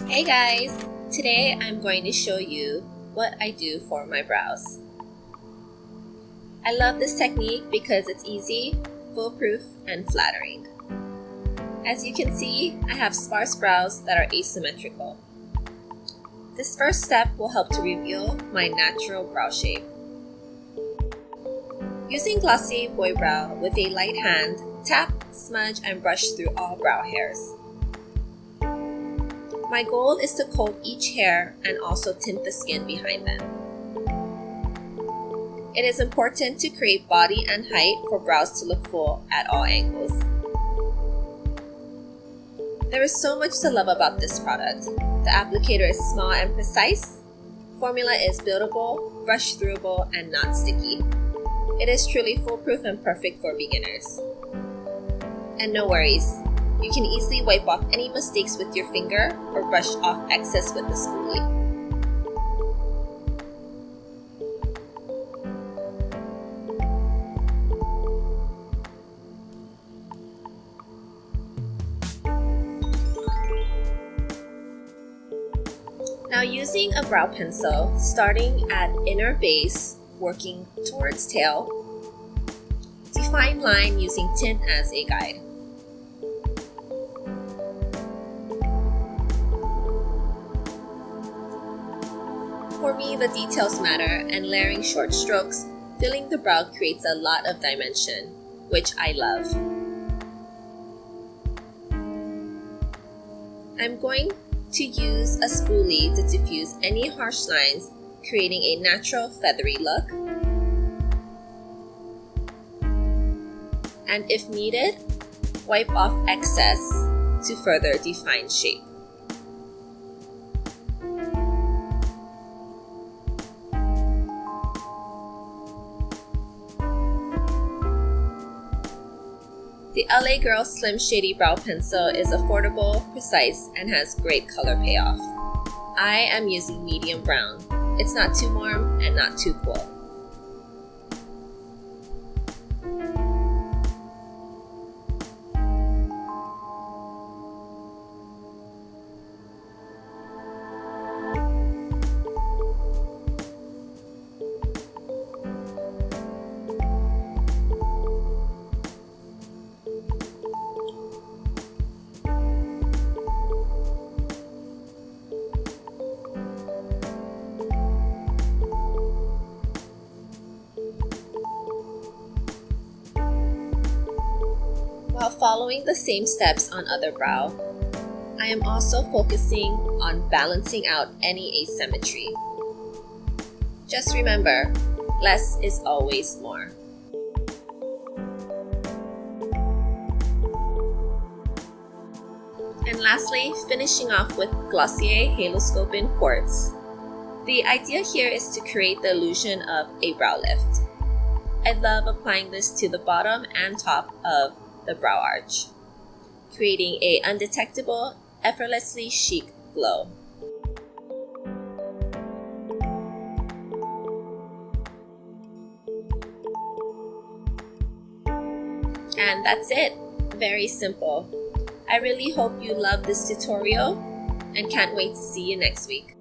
Hey guys! Today I'm going to show you what I do for my brows. I love this technique because it's easy, foolproof, and flattering. As you can see, I have sparse brows that are asymmetrical. This first step will help to reveal my natural brow shape. Using Glossier Boy Brow with a light hand, tap, smudge, and brush through all brow hairs. My goal is to coat each hair and also tint the skin behind them. It is important to create body and height for brows to look full at all angles. There is so much to love about this product. The applicator is small and precise. Formula is buildable, brush throughable, and not sticky. It is truly foolproof and perfect for beginners. And no worries. You can easily wipe off any mistakes with your finger or brush off excess with the spoolie. Now using a brow pencil, starting at inner base, working towards tail, define line using tint as a guide. For me, the details matter, and layering short strokes, filling the brow creates a lot of dimension, which I love. I'm going to use a spoolie to diffuse any harsh lines, creating a natural feathery look. And if needed, wipe off excess to further define shape. The LA Girl Slim Shady Brow Pencil is affordable, precise, and has great color payoff. I am using medium brown. It's not too warm and not too cool. While following the same steps on other brow, I am also focusing on balancing out any asymmetry. Just remember, less is always more. And lastly, finishing off with Glossier Haloscope in Quartz. The idea here is to create the illusion of a brow lift. I love applying this to the bottom and top of the brow arch, creating a undetectable, effortlessly chic glow. And that's it. Very simple. I really hope you love this tutorial and can't wait to see you next week.